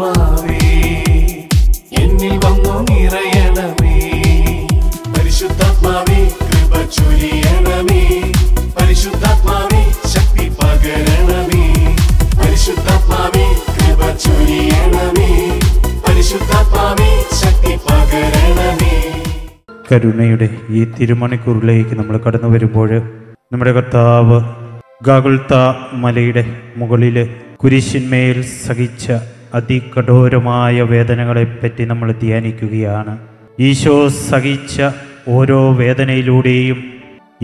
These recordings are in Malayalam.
പരിശുദ്ധാത്മാവേ എന്നിൽ വന്നു നിറയണമേ. പരിശുദ്ധാത്മാവേ കൃപ ചൊരിയണമേ. പരിശുദ്ധാത്മാവേ ശക്തി പകരണമേ. പരിശുദ്ധാത്മാവേ കൃപ ചൊരിയണമേ. പരിശുദ്ധാത്മാവേ ശക്തി പകരണമേ. കരുണയുടെ ഈ തിരുമണിക്കൂറിലേക്ക് നമ്മൾ കടന്നു വരുമ്പോൾ നമ്മുടെ കർത്താവ് ഗാഗുൽത്ത മലയുടെ മുകളിൽ കുരിശിന്മേൽ സഹിച്ച അതികഠോരമായ വേദനകളെപ്പറ്റി നമ്മൾ ധ്യാനിക്കുകയാണ്. ഈശോ സഹിച്ച ഓരോ വേദനയിലൂടെയും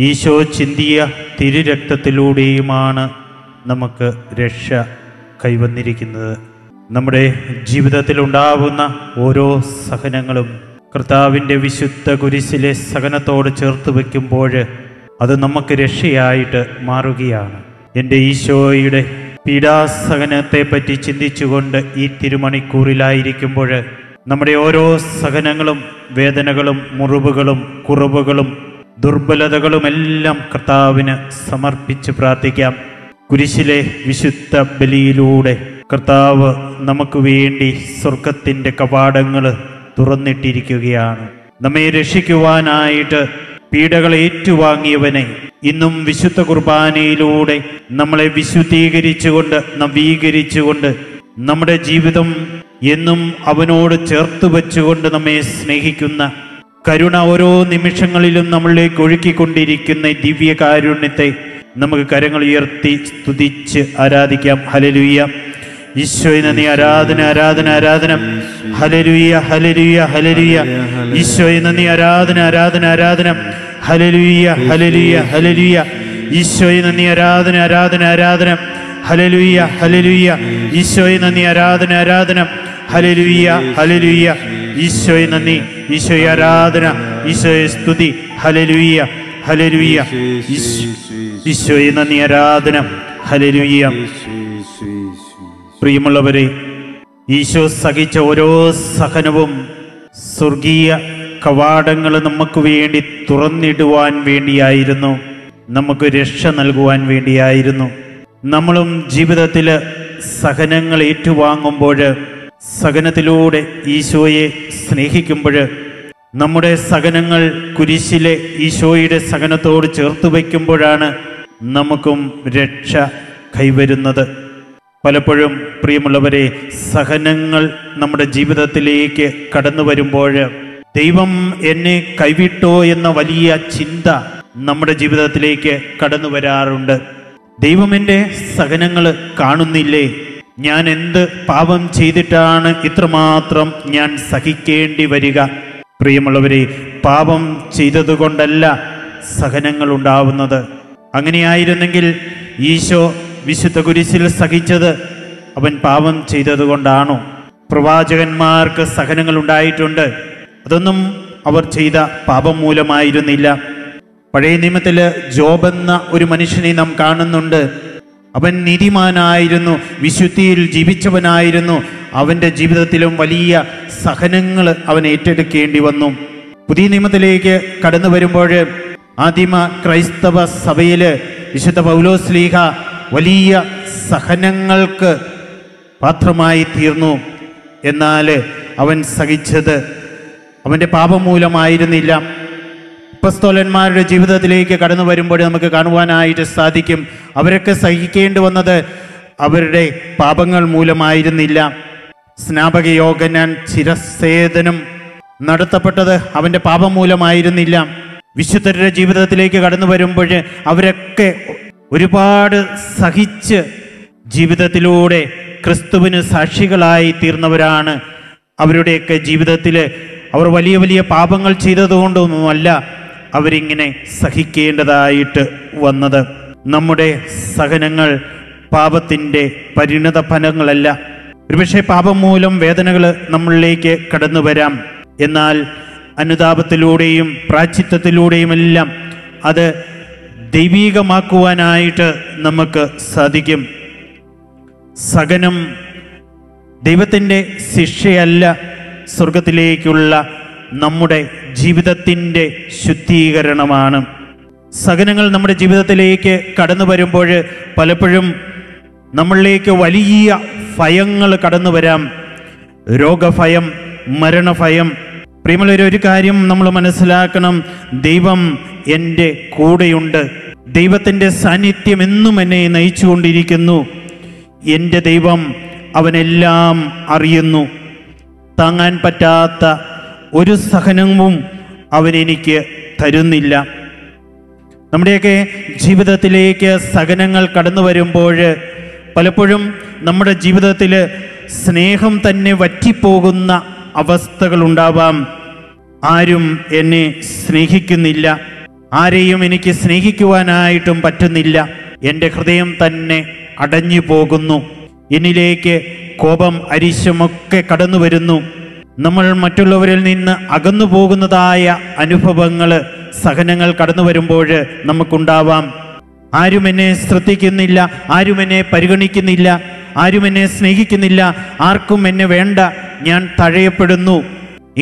ഈശോ ചിന്തിയ തിരുരക്തത്തിലൂടെയുമാണ് നമുക്ക് രക്ഷ കൈവന്നിരിക്കുന്നത്. നമ്മുടെ ജീവിതത്തിലുണ്ടാവുന്ന ഓരോ സഹനങ്ങളും കർത്താവിൻ്റെ വിശുദ്ധ കുരിശിലെ സഹനത്തോട് ചേർത്ത് വയ്ക്കുമ്പോൾ അത് നമുക്ക് രക്ഷയായിട്ട് മാറുകയാണ്. എൻ്റെ ഈശോയുടെ പീഡാസഹനത്തെപ്പറ്റി ചിന്തിച്ചുകൊണ്ട് ഈ തിരുമണിക്കൂറിലായിരിക്കുമ്പോൾ നമ്മുടെ ഓരോ സഹനങ്ങളും വേദനകളും മുറിവുകളും കുറവുകളും ദുർബലതകളുമെല്ലാം കർത്താവിന് സമർപ്പിച്ച് പ്രാർത്ഥിക്കാം. കുരിശിലെ വിശുദ്ധ ബലിയിലൂടെ കർത്താവ് നമുക്ക് വേണ്ടി സ്വർഗത്തിൻ്റെ കവാടങ്ങൾ തുറന്നിട്ടിരിക്കുകയാണ്. നമ്മെ രക്ഷിക്കുവാനായിട്ട് പീഡകൾ ഏറ്റുവാങ്ങിയവനെ ഇന്നും വിശുദ്ധ കുർബാനയിലൂടെ നമ്മളെ വിശുദ്ധീകരിച്ചുകൊണ്ട് നവീകരിച്ചുകൊണ്ട് നമ്മുടെ ജീവിതം എന്നും അവനോട് ചേർത്ത് വച്ചുകൊണ്ട് നമ്മെ സ്നേഹിക്കുന്ന കരുണ ഓരോ നിമിഷങ്ങളിലും നമ്മളിലേക്ക് ഒഴുക്കിക്കൊണ്ടിരിക്കുന്ന ദിവ്യകാരുണ്യത്തെ നമുക്ക് കരങ്ങൾ ഉയർത്തി സ്തുതിച്ച് ആരാധിക്കാം. ഹല്ലേലൂയ. ഈശോയെ നന്ദി. ആരാധന ആരാധന ആരാധന. Hallelujah hallelujah hallelujah. ഈശോയെ നന്ദി. ആരാധന ആരാധന ആരാധന. Hallelujah hallelujah hallelujah. ഈശോയെ നന്ദി. ആരാധന ആരാധന ആരാധന. Hallelujah hallelujah. ഈശോയെ നന്ദി. ആരാധന ആരാധന. Hallelujah hallelujah. ഈശോയെ നന്ദി. ഈശോയെ ആരാധന. ഈശോയെ സ്തുതി. Hallelujah hallelujah. ഈശോയെ നന്ദി. ആരാധന. ഹല്ലേലൂയ. പ്രിയമുള്ളവരെ, ഈശോ സഹിച്ച ഓരോ സഹനവും സ്വർഗീയ കവാടങ്ങൾ നമുക്ക് വേണ്ടി തുറന്നിടുവാൻ വേണ്ടിയായിരുന്നു, നമുക്ക് രക്ഷ നൽകുവാൻ വേണ്ടിയായിരുന്നു. നമ്മളും ജീവിതത്തിൽ സഹനങ്ങൾ ഏറ്റുവാങ്ങുമ്പോൾ, സഹനത്തിലൂടെ ഈശോയെ സ്നേഹിക്കുമ്പോൾ, നമ്മുടെ സഹനങ്ങൾ കുരിശിലെ ഈശോയുടെ സഹനത്തോട് ചേർത്ത് വയ്ക്കുമ്പോഴാണ് നമുക്കും രക്ഷ കൈവരുന്നത്. പലപ്പോഴും പ്രിയമുള്ളവരെ, സഹനങ്ങൾ നമ്മുടെ ജീവിതത്തിലേക്ക് കടന്നു വരുമ്പോൾ ദൈവം എന്നെ കൈവിട്ടോ എന്ന വലിയ ചിന്ത നമ്മുടെ ജീവിതത്തിലേക്ക് കടന്നു വരാറുണ്ട്. ദൈവം എൻ്റെ സഹനങ്ങൾ കാണുന്നില്ലേ? ഞാൻ എന്ത് പാപം ചെയ്തിട്ടാണ് ഇത്രമാത്രം ഞാൻ സഹിക്കേണ്ടി വരിക? പ്രിയമുള്ളവരെ, പാപം ചെയ്തതുകൊണ്ടല്ല സഹനങ്ങൾ ഉണ്ടാവുന്നത്. അങ്ങനെയായിരുന്നെങ്കിൽ ഈശോ വിശുദ്ധ കുരിശിൽ സഹിച്ചത് അവൻ പാപം ചെയ്തതുകൊണ്ടാണോ? പ്രവാചകന്മാർക്ക് സഹനങ്ങൾ ഉണ്ടായിട്ടുണ്ട്. അതൊന്നും അവർ ചെയ്ത പാപം മൂലമായിരുന്നില്ല. പഴയ നിയമത്തിൽ ജോബ് എന്ന ഒരു മനുഷ്യനെ നാം കാണുന്നുണ്ട്. അവൻ നീതിമാനായിരുന്നു, വിശുദ്ധിയിൽ ജീവിച്ചവനായിരുന്നു. അവൻ്റെ ജീവിതത്തിലും വലിയ സഹനങ്ങൾ അവൻ ഏറ്റെടുക്കേണ്ടി വന്നു. പുതിയ നിയമത്തിലേക്ക് കടന്നു വരുമ്പോൾ ആദിമ ക്രൈസ്തവ സഭയിൽ വിശുദ്ധ പൗലോസ്ലീഹ വലിയ സഹനങ്ങൾക്ക് പാത്രമായി തീർന്നു. എന്നാൽ അവൻ സഹിച്ചത് അവൻ്റെ പാപം മൂലമായിരുന്നില്ല. അപ്പോസ്തലന്മാരുടെ ജീവിതത്തിലേക്ക് കടന്നു വരുമ്പോൾ നമുക്ക് കാണുവാനായിട്ട് സാധിക്കും, അവരൊക്കെ സഹിക്കേണ്ടി വന്നത് അവരുടെ പാപങ്ങൾ മൂലമായിരുന്നില്ല. സ്നാപക യോഹന്നാൻ ശിരസ്ഛേദനം നടത്തപ്പെട്ടത് അവൻ്റെ പാപം മൂലമായിരുന്നില്ല. വിശുദ്ധരുടെ ജീവിതത്തിലേക്ക് കടന്നു വരുമ്പോൾ അവരൊക്കെ ഒരുപാട് സഹിച്ച് ജീവിതത്തിലൂടെ ക്രിസ്തുവിന് സാക്ഷികളായി തീർന്നവരാണ്. അവരുടെയൊക്കെ ജീവിതത്തിൽ അവർ വലിയ വലിയ പാപങ്ങൾ ചെയ്തതുകൊണ്ടൊന്നുമല്ല അവരിങ്ങനെ സഹിക്കേണ്ടതായിട്ട് വന്നത്. നമ്മുടെ സഹനങ്ങൾ പാപത്തിൻ്റെ പരിണത ഫലങ്ങളല്ല. ഒരുപക്ഷെ പാപം മൂലം വേദനകൾ നമ്മളിലേക്ക് കടന്നു വരാം. എന്നാൽ അനുതാപത്തിലൂടെയും പ്രായശ്ചിത്തത്തിലൂടെയുമെല്ലാം അത് ദൈവീകമാക്കുവാനായിട്ട് നമുക്ക് സാധിക്കും. സഹനം ദൈവത്തിൻ്റെ ശിക്ഷയല്ല, സ്വർഗത്തിലേക്കുള്ള നമ്മുടെ ജീവിതത്തിൻ്റെ ശുദ്ധീകരണമാണ്. സഹനങ്ങൾ നമ്മുടെ ജീവിതത്തിലേക്ക് കടന്നു വരുമ്പോൾ പലപ്പോഴും നമ്മളിലേക്ക് വലിയ ഭയങ്ങൾ കടന്നു വരാം. രോഗഭയം, മരണഭയം. പ്രിയമുള്ളവരെ, ഒരു കാര്യം നമ്മൾ മനസ്സിലാക്കണം, ദൈവം എൻ്റെ കൂടെയുണ്ട്. ദൈവത്തിൻ്റെ സാന്നിധ്യം എന്നും എന്നെ നയിച്ചുകൊണ്ടിരിക്കുന്നു. എൻ്റെ ദൈവം അവനെല്ലാം അറിയുന്നു. താങ്ങാൻ പറ്റാത്ത ഒരു സഹനവും അവനെനിക്ക് തരുന്നില്ല. നമ്മുടെയൊക്കെ ജീവിതത്തിലേക്ക് സഹനങ്ങൾ കടന്നു വരുമ്പോൾ പലപ്പോഴും നമ്മുടെ ജീവിതത്തിൽ സ്നേഹം തന്നെ വറ്റിപ്പോകുന്ന അവസ്ഥകളുണ്ടാവാം. ആരും എന്നെ സ്നേഹിക്കുന്നില്ല, ആരെയും എനിക്ക് സ്നേഹിക്കുവാനായിട്ടും പറ്റുന്നില്ല. എൻ്റെ ഹൃദയം തന്നെ അടഞ്ഞു പോകുന്നു. എന്നിലേക്ക് കോപം, അരിശമൊക്കെ കടന്നു വരുന്നു. നമ്മൾ മറ്റുള്ളവരിൽ നിന്ന് അകന്നു പോകുന്നതായ അനുഭവങ്ങൾ, സഹനങ്ങൾ കടന്നു വരുമ്പോൾ നമുക്കുണ്ടാവാം. ആരും എന്നെ ശ്രദ്ധിക്കുന്നില്ല, ആരും എന്നെ പരിഗണിക്കുന്നില്ല, ആരും എന്നെ സ്നേഹിക്കുന്നില്ല, ആർക്കും എന്നെ വേണ്ട, ഞാൻ തഴയപ്പെടുന്നു.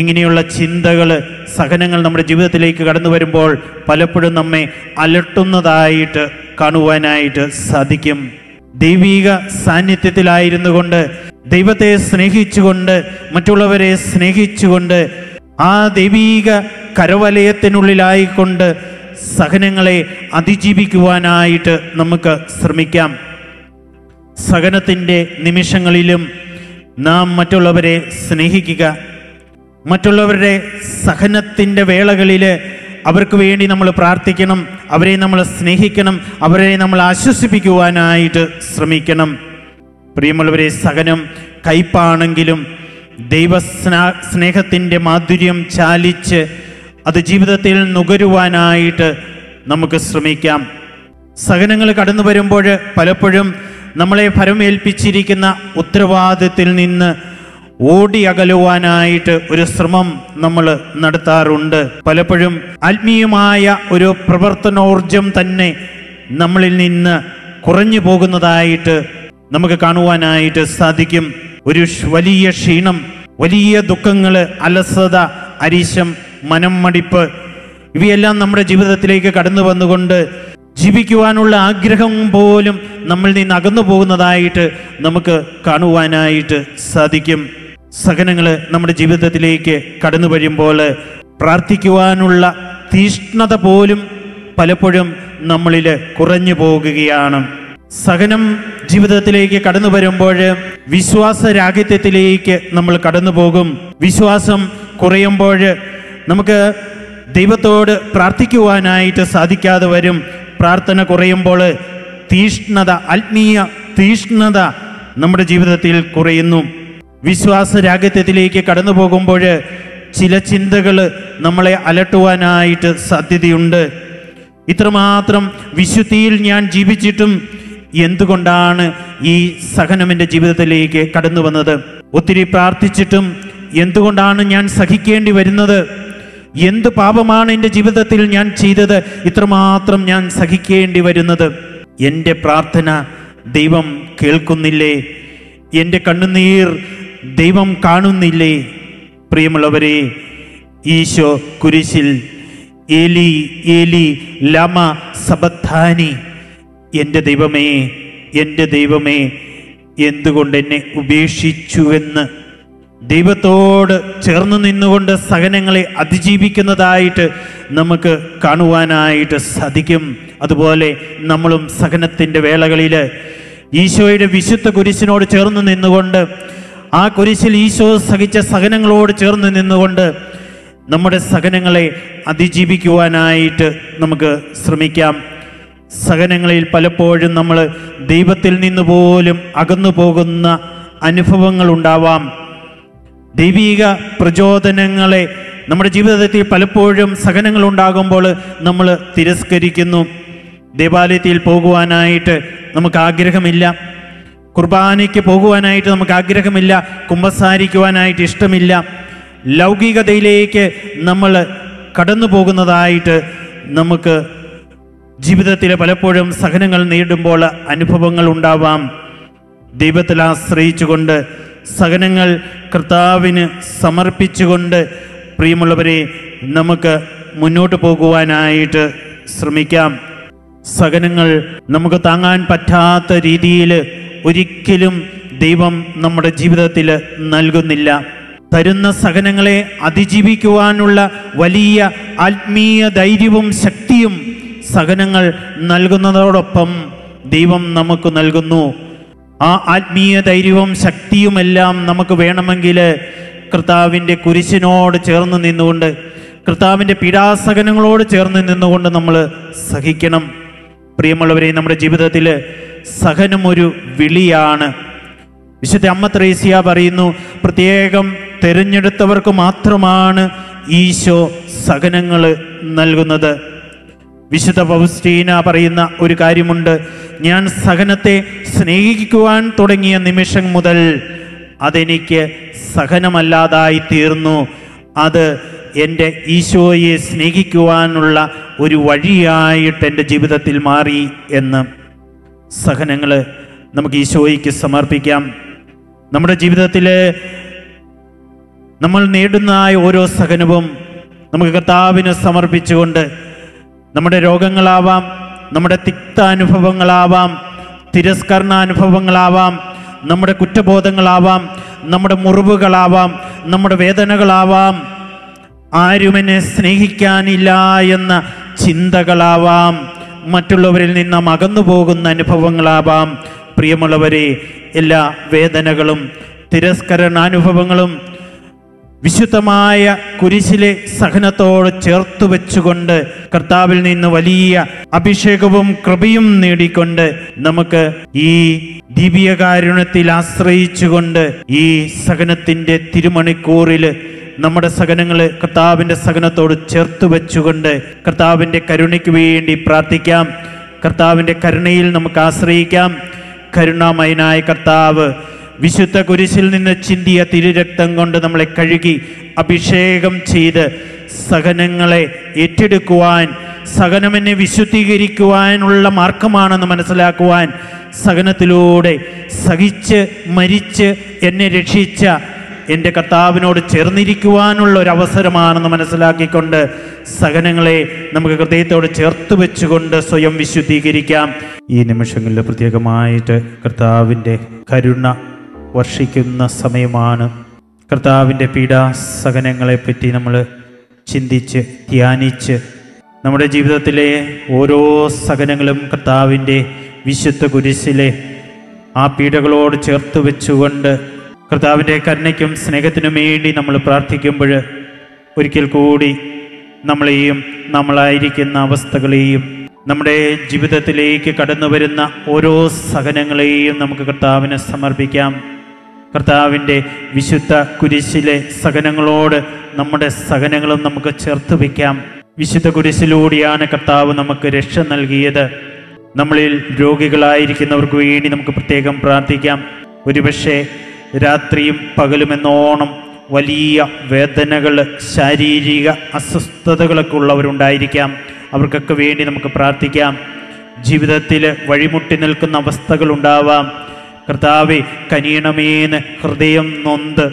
ഇങ്ങനെയുള്ള ചിന്തകൾ, സഹനങ്ങൾ നമ്മുടെ ജീവിതത്തിലേക്ക് കടന്നു വരുമ്പോൾ പലപ്പോഴും നമ്മെ അലട്ടുന്നതായിട്ട് കാണുവാനായിട്ട് സാധിക്കും. ദൈവിക സാന്നിധ്യത്തിലായിരുന്നു കൊണ്ട്, ദൈവത്തെ സ്നേഹിച്ചുകൊണ്ട്, മറ്റുള്ളവരെ സ്നേഹിച്ചുകൊണ്ട്, ആ ദൈവിക കരവലയത്തിനുള്ളിലായിക്കൊണ്ട് സഹനങ്ങളെ അതിജീവിക്കുവാനായിട്ട് നമുക്ക് ശ്രമിക്കാം. സഹനത്തിൻ്റെ നിമിഷങ്ങളിലും നാം മറ്റുള്ളവരെ സ്നേഹിക്കുക. മറ്റുള്ളവരുടെ സഹനത്തിൻ്റെ വേളകളിൽ അവർക്ക് വേണ്ടി നമ്മൾ പ്രാർത്ഥിക്കണം, അവരെ നമ്മൾ സ്നേഹിക്കണം, അവരെ നമ്മൾ ആശ്വസിപ്പിക്കുവാനായിട്ട് ശ്രമിക്കണം. പ്രിയമുള്ളവരെ, സഹനം കയ്പാണെങ്കിലും സ്നേഹത്തിൻ്റെ മാധുര്യം ചാലിച്ച് അത് ജീവിതത്തിൽ നുകരുവാനായിട്ട് നമുക്ക് ശ്രമിക്കാം. സഹനങ്ങൾ കടന്നു വരുമ്പോൾ പലപ്പോഴും നമ്മളെ ഫലമേൽപ്പിച്ചിരിക്കുന്ന ഉത്തരവാദിത്തത്തിൽ നിന്ന് ഓടി അകലുവാനായിട്ട് ഒരു ശ്രമം നമ്മൾ നടത്താറുണ്ട്. പലപ്പോഴും ആത്മീയമായ ഒരു പ്രവർത്തനോർജം തന്നെ നമ്മളിൽ നിന്ന് കുറഞ്ഞു പോകുന്നതായിട്ട് നമുക്ക് കാണുവാനായിട്ട് സാധിക്കും. ഒരു വലിയ ക്ഷീണം, വലിയ ദുഃഖങ്ങൾ, അലസത, അരിശം, മനം മടിപ്പ്, ഇവയെല്ലാം നമ്മുടെ ജീവിതത്തിലേക്ക് കടന്നു വന്നുകൊണ്ട് ജീവിക്കുവാനുള്ള ആഗ്രഹം പോലും നമ്മളിൽ നിന്ന് അകന്നു പോകുന്നതായിട്ട് നമുക്ക് കാണുവാനായിട്ട് സാധിക്കും. സഹനങ്ങൾ നമ്മുടെ ജീവിതത്തിലേക്ക് കടന്നു വരുമ്പോൾ പ്രാർത്ഥിക്കുവാനുള്ള തീഷ്ണത പോലും പലപ്പോഴും നമ്മളിൽ കുറഞ്ഞു പോകുകയാണ്. സഹനം ജീവിതത്തിലേക്ക് കടന്നു വരുമ്പോൾ വിശ്വാസരാഹിത്യത്തിലേക്ക് നമ്മൾ കടന്നു പോകും. വിശ്വാസം കുറയുമ്പോൾ നമുക്ക് ദൈവത്തോട് പ്രാർത്ഥിക്കുവാനായിട്ട് സാധിക്കാതെ വരും. പ്രാർത്ഥന കുറയുമ്പോൾ തീഷ്ണത, ആത്മീയ തീഷ്ണത നമ്മുടെ ജീവിതത്തിൽ കുറയുന്നു. വിശ്വാസരാഹിത്യത്തിലേക്ക് കടന്നു പോകുമ്പോൾ ചില ചിന്തകൾ നമ്മളെ അലട്ടുവാനായിട്ട് സാധ്യതയുണ്ട്. ഇത്രമാത്രം വിശുദ്ധിയിൽ ഞാൻ ജീവിച്ചിട്ടും എന്തുകൊണ്ടാണ് ഈ സഹനം എൻ്റെ ജീവിതത്തിലേക്ക് കടന്നു വന്നത്? ഒത്തിരി പ്രാർത്ഥിച്ചിട്ടും എന്തുകൊണ്ടാണ് ഞാൻ സഹിക്കേണ്ടി വരുന്നത്? എന്ത് പാപമാണ് എൻ്റെ ജീവിതത്തിൽ ഞാൻ ചെയ്തത്? ഇത്രമാത്രം ഞാൻ സഹിക്കേണ്ടി വരുന്നത്? എൻ്റെ പ്രാർത്ഥന ദൈവം കേൾക്കുന്നില്ലേ? എൻ്റെ കണ്ണുനീർ ദൈവം കാണുന്നില്ലേ? പ്രിയമുള്ളവരെ, ഈശോ കുരിശിൽ ഏലി ഏലി ലമ സബത്താനി, എൻ്റെ ദൈവമേ, എൻ്റെ ദൈവമേ, എന്തുകൊണ്ട് എന്നെ ഉപേക്ഷിച്ചുവെന്ന് ദൈവത്തോട് ചേർന്ന് നിന്നുകൊണ്ട് സഹനങ്ങളെ അതിജീവിക്കുന്നതായിട്ട് നമുക്ക് കാണുവാനായിട്ട് സാധിക്കും. അതുപോലെ നമ്മളും സഹനത്തിൻ്റെ വേളകളിൽ ഈശോയുടെ വിശുദ്ധ കുരിശിനോട് ചേർന്ന് നിന്നുകൊണ്ട്, ആ കുരിശിൽ ഈശോ സഹിച്ച സഹനങ്ങളോട് ചേർന്ന് നിന്നുകൊണ്ട് നമ്മുടെ സഹനങ്ങളെ അതിജീവിക്കുവാനായിട്ട് നമുക്ക് ശ്രമിക്കാം. സഹനങ്ങളിൽ പലപ്പോഴും നമ്മൾ ദൈവത്തിൽ നിന്ന് പോലും അകന്നു പോകുന്ന അനുഭവങ്ങൾ ഉണ്ടാവാം. ദൈവിക പ്രചോദനങ്ങളെ നമ്മുടെ ജീവിതത്തിൽ പലപ്പോഴും സഹനങ്ങൾ ഉണ്ടാകുമ്പോൾ നമ്മൾ തിരസ്കരിക്കുന്നു. ദേവാലയത്തിൽ പോകുവാനായിട്ട് നമുക്ക് ആഗ്രഹമില്ല, കുർബാനയ്ക്ക് പോകുവാനായിട്ട് നമുക്ക് ആഗ്രഹമില്ല, കുമ്പസാരിക്കുവാനായിട്ട് ഇഷ്ടമില്ല. ലൗകികതയിലേക്ക് നമ്മൾ കടന്നു പോകുന്നതായിട്ട് നമുക്ക് ജീവിതത്തിൽ പലപ്പോഴും സഹനങ്ങൾ നേരിടുമ്പോൾ അനുഭവങ്ങൾ ഉണ്ടാവാം. ദൈവത്തിൽ ആശ്രയിച്ചുകൊണ്ട് സഹനങ്ങൾ കർത്താവിന് സമർപ്പിച്ചുകൊണ്ട് പ്രിയമുള്ളവരെ നമുക്ക് മുന്നോട്ട് പോകുവാനായിട്ട് ശ്രമിക്കാം. സഹനങ്ങൾ നമുക്ക് താങ്ങാൻ പറ്റാത്ത രീതിയിൽ ഒരിക്കലും ദൈവം നമ്മുടെ ജീവിതത്തിൽ നൽകുന്നില്ല. തരുന്ന സഹനങ്ങളെ അതിജീവിക്കുവാനുള്ള വലിയ ആത്മീയ ധൈര്യവും ശക്തിയും സഹനങ്ങൾ നൽകുന്നതോടൊപ്പം ദൈവം നമുക്ക് നൽകുന്നു. ആ ആത്മീയ ധൈര്യവും ശക്തിയുമെല്ലാം നമുക്ക് വേണമെങ്കിൽ കർത്താവിൻ്റെ കുരിശിനോട് ചേർന്ന് നിന്നുകൊണ്ട്, കർത്താവിൻ്റെ പീഡാസഹനങ്ങളോട് ചേർന്ന് നിന്നുകൊണ്ട് നമ്മൾ സഹിക്കണം. പ്രിയമുള്ളവരെ, നമ്മുടെ ജീവിതത്തിൽ സഹനം ഒരു വിളിയാണ്. വിശുദ്ധ അമ്മ ത്രേസ്യ പറയുന്നു, പ്രത്യേകം തിരഞ്ഞെടുത്തവർക്ക് മാത്രമാണ് ഈശോ സഹനങ്ങൾ നൽകുന്നത്. വിശുദ്ധ ഫൗസ്റ്റീന പറയുന്ന ഒരു കാര്യമുണ്ട്, ഞാൻ സഹനത്തെ സ്നേഹിക്കുവാൻ തുടങ്ങിയ നിമിഷം മുതൽ അതെനിക്ക് സഹനമല്ലാതായി തീർന്നു. അത് എൻ്റെ ഈശോയെ സ്നേഹിക്കുവാനുള്ള ഒരു വഴിയായിട്ട് എൻ്റെ ജീവിതത്തിൽ മാറി എന്ന്. സഹനങ്ങൾ നമുക്ക് ഈശോയ്ക്ക് സമർപ്പിക്കാം. നമ്മുടെ ജീവിതത്തിൽ നമ്മൾ നേടുന്ന ഓരോ സഹനവും നമുക്ക് കർത്താവിന് സമർപ്പിച്ചുകൊണ്ട്, നമ്മുടെ രോഗങ്ങളാവാം, നമ്മുടെ തിക്താനുഭവങ്ങളാവാം, തിരസ്കരണാനുഭവങ്ങളാവാം, നമ്മുടെ കുറ്റബോധങ്ങളാവാം, നമ്മുടെ മുറിവുകളാവാം, നമ്മുടെ വേദനകളാവാം, ആരുമെന്നെ സ്നേഹിക്കാനില്ല എന്ന ചിന്തകളാവാം, മറ്റുള്ളവരിൽ നിന്നും അകന്നു പോകുന്ന അനുഭവങ്ങളാവാം. പ്രിയമുള്ളവരെ, എല്ലാ വേദനകളും തിരസ്കരണാനുഭവങ്ങളും വിശുദ്ധമായ കുരിശിലെ സഹനത്തോട് ചേർത്ത് വെച്ചുകൊണ്ട് കർത്താവിൽ നിന്ന് വലിയ അഭിഷേകവും കൃപയും നേടിക്കൊണ്ട് നമുക്ക് ഈ ദിവ്യകാരുണ്യത്തിൽ ആശ്രയിച്ചുകൊണ്ട് ഈ സഹനത്തിൻ്റെ തിരുമണിക്കൂറിൽ നമ്മുടെ സഹനങ്ങൾ കർത്താവിൻ്റെ സഹനത്തോട് ചേർത്ത് വെച്ചുകൊണ്ട് കർത്താവിൻ്റെ കരുണയ്ക്ക് വേണ്ടി പ്രാർത്ഥിക്കാം. കർത്താവിൻ്റെ കരുണയിൽ നമുക്ക് ആശ്രയിക്കാം. കരുണാമയനായ കർത്താവ് വിശുദ്ധ കുരിശിൽ നിന്ന് ചിന്തിയ തിരുരക്തം കൊണ്ട് നമ്മളെ കഴുകി അഭിഷേകം ചെയ്ത് സഹനങ്ങളെ ഏറ്റെടുക്കുവാൻ, സഹനമെന്നെ വിശുദ്ധീകരിക്കുവാനുള്ള മാർഗമാണെന്ന് മനസ്സിലാക്കുവാൻ, സഹനത്തിലൂടെ സഹിച്ച് മരിച്ച് എന്നെ രക്ഷിച്ച എൻ്റെ കർത്താവിനോട് ചേർന്നിരിക്കുവാനുള്ള ഒരു അവസരമാണെന്ന് മനസ്സിലാക്കിക്കൊണ്ട് സഹനങ്ങളെ നമുക്ക് ഹൃദയത്തോട് ചേർത്ത് വെച്ചുകൊണ്ട് സ്വയം വിശുദ്ധീകരിക്കാം. ഈ നിമിഷങ്ങളിൽ പ്രത്യേകമായിട്ട് കർത്താവിൻ്റെ കരുണ വർഷിക്കുന്ന സമയമാണ്. കർത്താവിൻ്റെ പീഡാസഹനങ്ങളെപ്പറ്റി നമ്മൾ ചിന്തിച്ച് ധ്യാനിച്ച് നമ്മുടെ ജീവിതത്തിലെ ഓരോ സഹനങ്ങളും കർത്താവിൻ്റെ വിശുദ്ധ കുരിശിലെ ആ പീഡകളോട് ചേർത്ത് വെച്ചുകൊണ്ട് കർത്താവിൻ്റെ കരുണയ്ക്കും സ്നേഹത്തിനും വേണ്ടി നമ്മൾ പ്രാർത്ഥിക്കുമ്പോൾ ഒരിക്കൽ കൂടി നമ്മളെയും നമ്മളായിരിക്കുന്ന അവസ്ഥകളെയും നമ്മുടെ ജീവിതത്തിലേക്ക് കടന്നു വരുന്ന ഓരോ സഹനങ്ങളെയും നമുക്ക് കർത്താവിന് സമർപ്പിക്കാം. കർത്താവിൻ്റെ വിശുദ്ധ കുരിശിലെ സഹനങ്ങളോട് നമ്മുടെ സഹനങ്ങളും നമുക്ക് ചേർത്ത് വയ്ക്കാം. വിശുദ്ധ കുരിശിലൂടെയാണ് കർത്താവ് നമുക്ക് രക്ഷ നൽകിയത്. നമ്മളിൽ രോഗികളായിരിക്കുന്നവർക്ക് വേണ്ടി നമുക്ക് പ്രത്യേകം പ്രാർത്ഥിക്കാം. ഒരുപക്ഷെ രാത്രിയും പകലുമെന്നോണം വലിയ വേദനകൾ, ശാരീരിക അസ്വസ്ഥതകളൊക്കെ ഉള്ളവരുണ്ടായിരിക്കാം. അവർക്കൊക്കെ വേണ്ടി നമുക്ക് പ്രാർത്ഥിക്കാം. ജീവിതത്തിൽ വഴിമുട്ടി നിൽക്കുന്ന അവസ്ഥകളുണ്ടാവാം. കർത്താവെ കനിയണമേന്ന് ഹൃദയം നൊന്ത്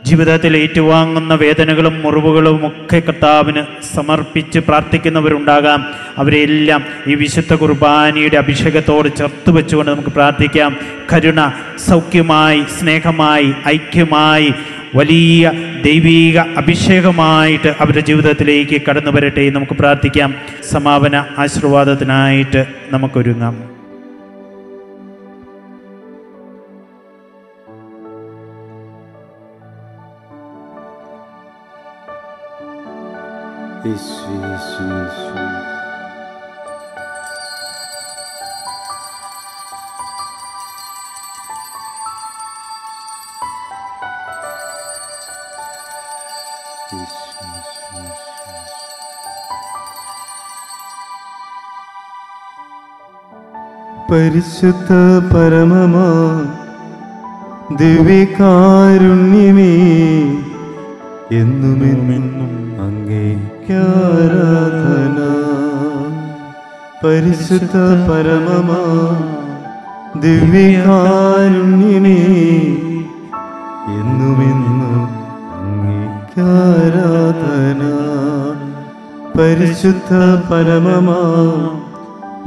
ജീവിതത്തിൽ ഏറ്റുവാങ്ങുന്ന വേദനകളും മുറിവുകളും ഒക്കെ കർത്താവിന് സമർപ്പിച്ച് പ്രാർത്ഥിക്കുന്നവരുണ്ടാകാം. അവരെല്ലാം ഈ വിശുദ്ധ കുർബാനയുടെ അഭിഷേകത്തോട് ചേർത്ത് വെച്ചുകൊണ്ട് നമുക്ക് പ്രാർത്ഥിക്കാം. കരുണ സൗഖ്യമായി, സ്നേഹമായി, ഐക്യമായി, വലിയ ദൈവീക അഭിഷേകമായിട്ട് അവരുടെ ജീവിതത്തിലേക്ക് കടന്നു വരട്ടെ നമുക്ക് പ്രാർത്ഥിക്കാം. സമാപന ആശീർവാദത്തിനായിട്ട് നമുക്കൊരുങ്ങാം. പരിശുദ്ധ പരമമാ ദിവ്യകാരുണ്യമേ, എന്നുമെന്നും അങ്ങേക്കാരാധന. പരിശുദ്ധ പരമമാ ദിവ്യകാരുണ്യമേ, എന്നുമെന്നും അങ്ങേക്കാരാധന. പരിശുദ്ധ പരമമാ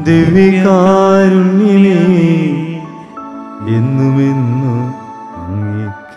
ദിവ്യകാരുണ്യമേ, എന്നുമെന്നും അങ്ങേക്കാരാധന.